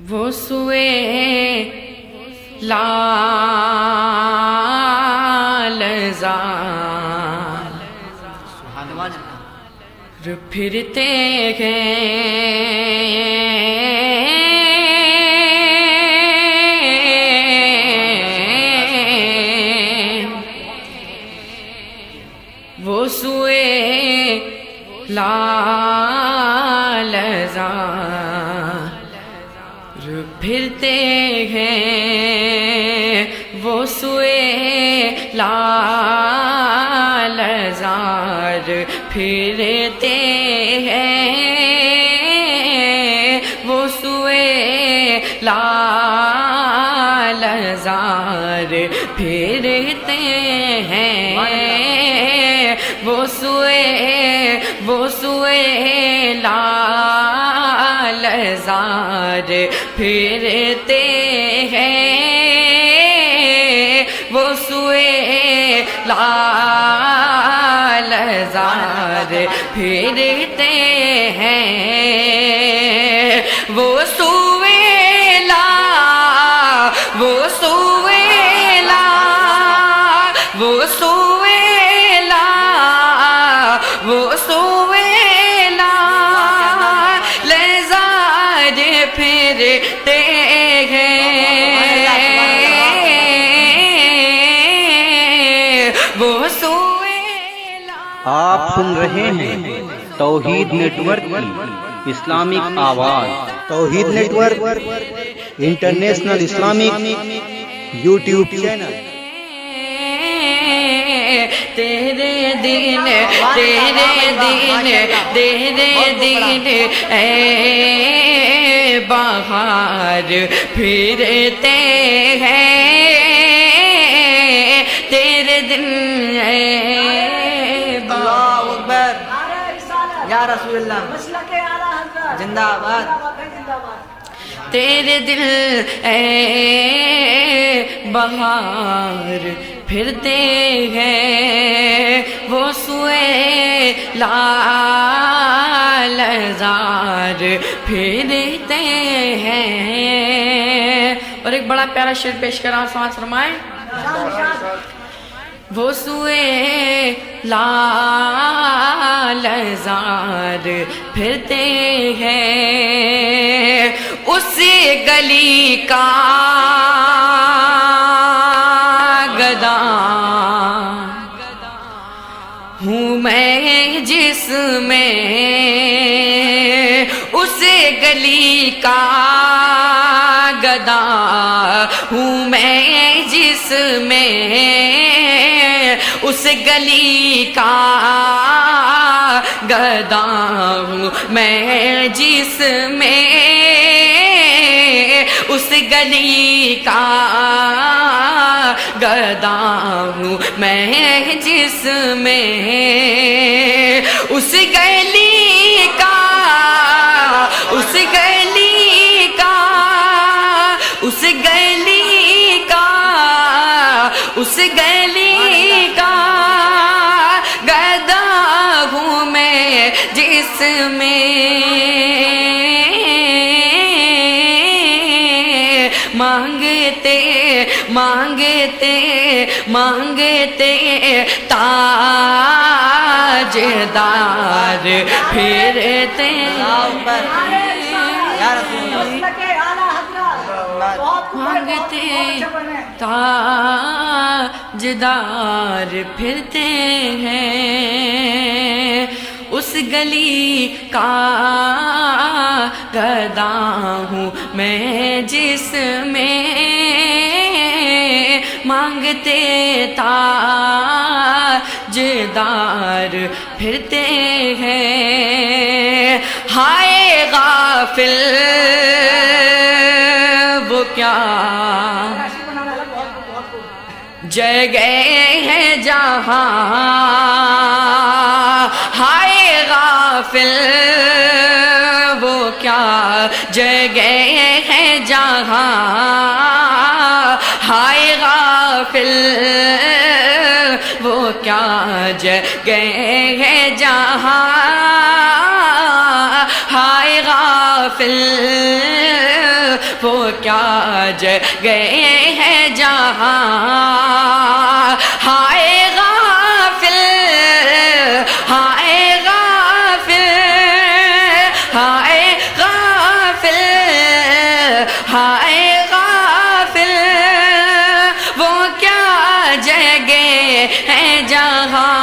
وہ سوئے لال زار پھرتے گئے وہ سوئے لال زار پھرتے ہیں وہ سوئے لال زار پھرتے ہیں وہ سوئے لال زار پھرتے ہیں وہ سوئے لال زار پھرتے ہیں وہ سوئے لال زار پھرتے ہیں وہ سوئے پھرتے ہیں وہ سوئے آپ سن رہے ہیں توحید نیٹ ورک کی اسلامک آواز۔ Tawheed network international Islamic YouTube channel. تیرے دین اے بہار پھرتے ہیں تیرے دن اے اللہ اکبر یا رسول اللہ زندہ آباد۔ تیرے دل اے بہار پھرتے ہیں وہ سوئے لال زار پھرتے ہیں۔ اور ایک بڑا پیارا شعر پیش کرا، سماعت فرمائیں۔ وہ سوئے لال زار پھرتے ہیں اس گلی کا گدا ہوں میں جس میں اس گلی کا گدا ہوں میں جس میں اس گلی کا گدا ہوں میں جس میں اس گلی کا گدا ہوں میں جس میں اس گلی کا گدا ہوں میں جس میں مانگتے تاجدار پھرتے مانگتے تاجدار پھرتے ہیں اس گلی کا گدا ہوں میں جس میں مانگتے تاجدار پھرتے ہیں۔ ہائے غافل وہ کیا جگہ ہے جہاں، ہائے غافل وہ کیا جگہ ہے جہاں، ہائے غافل وہ کیا جگہ ہے جہاں، ہائے غافل وہ کیا جگہ ہے جہاں ہائے غافل ہائے غافل ہائے غافل ہائے غافل وہ کیا جگہ ہے جہاں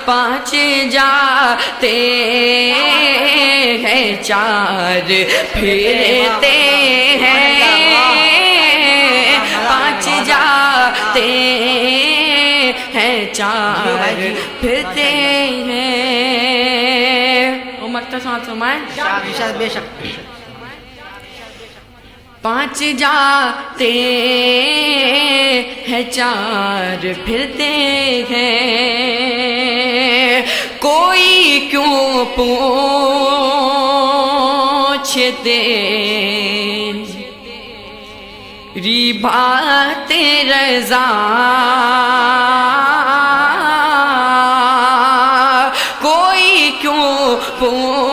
پانچ جاتے ہیں چار پھرتے ہیں پانچ جاتے ہیں چار پھرتے ہیں عمر تو ساتھ سمائیں بے شک پانچ جاتے ہیں چار پھرتے ہیں کوئی کیوں پوچھتے ری بات رضا کوئی کیوں پوچھتے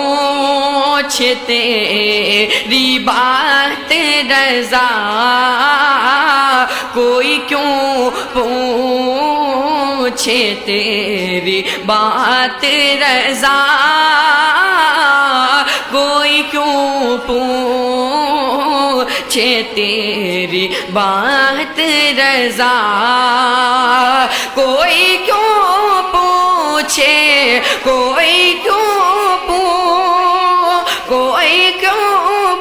ری بات رضا کوئی کیوں پوچھے تیری بات رضا کوئی کیوں پوچھے تیری بات رضا کوئی کیوں پوچھے کوئی کیوں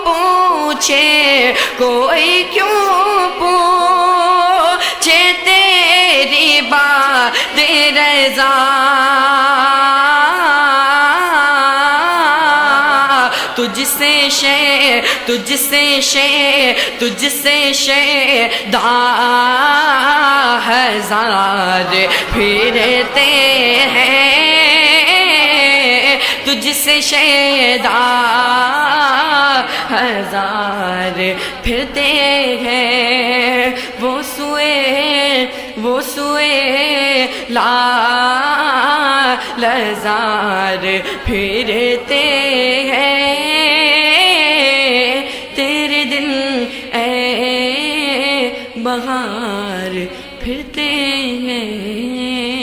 پوچھے کوئی کیوں پوچھے تیری بات رضا تجھ سے شیدا ہزار پھرتے ہیں تجھ سے شیدا ہزار پھرتے ہیں وہ سوئے لازار پھرتے ہیں تیرے دن اے بہار پھرتے ہیں